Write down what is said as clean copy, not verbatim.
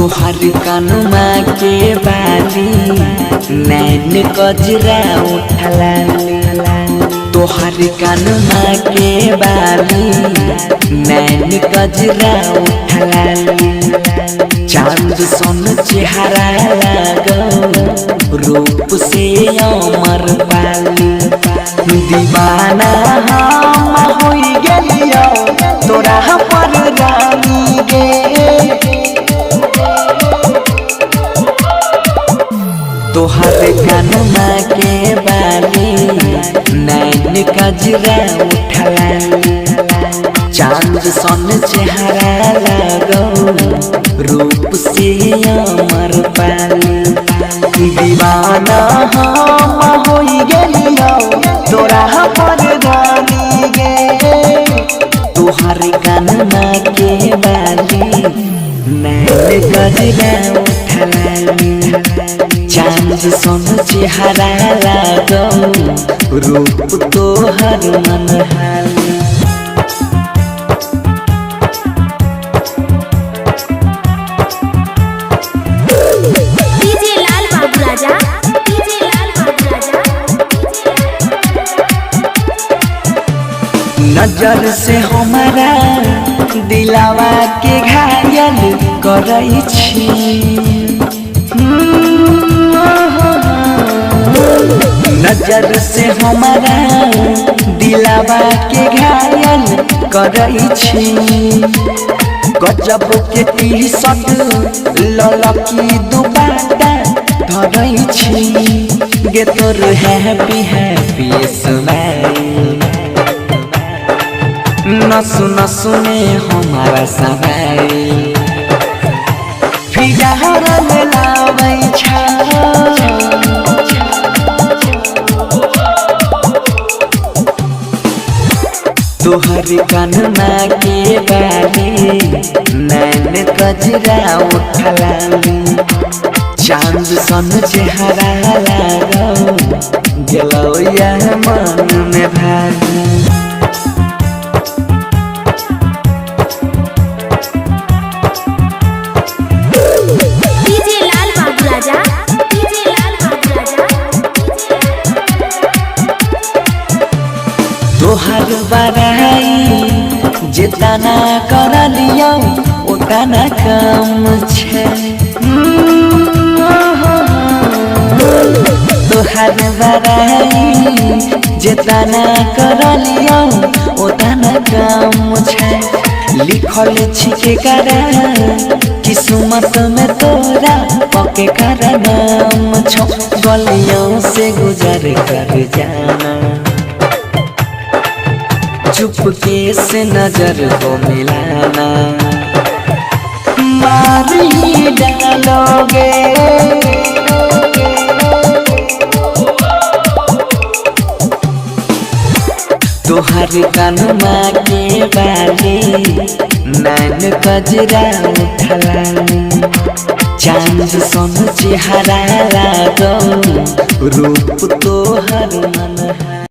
तोहर कानुमा के बाली नैन कजरा उठला तोहर कानुमा के बाली नैन कजरा उठला चांद सोन चेहरा लागो रूप से अमर पाली दीवाना हम होई गेलियो तोरा पर रानी गे तोहर कानुमा के बाली नैन कजरा उठला चांद सन चेहरा लागो रूप से अमर पाली दीवाना हम होई गेलियो तोरा पर रानी गे तोहर कानुमा के बाली नैन कजरा उठला चांद सोन चेहरा लागो रूप तोहर मनहाली डीजे लाल बाबू राजा नजर से हमारा दिलावा के घायल करई छी नजर से हमारा दिलावा के घायल करई छी गजब के टी शर्ट ललकी दुपट्टा धरई छी गे तोर हैप्पी हैप्पी स्माइल नसु नसु में हमारा सवाई फिगर में लावै छा तोहर कानुमा के बाली नैन कजरा उठला चांद सन चेहरा लागो गेलो या मन में भागी डीजे लाल बाबू राजा तोहर बड़ाई जितना कर लियो उतना कम छे तोहर बड़ाई जितना कर लियो उतना कम छे लिखल छिके करा किस्मत में तोरा पके कर नाम छो गलियों से गुजर कर जाना चुपके से नजर को मिलाना मार ही डालोगे तोहर कानुमा के बाली नैन कजरा उठला चांद सोन चेहरा लागो रूप तोहर मनहाली।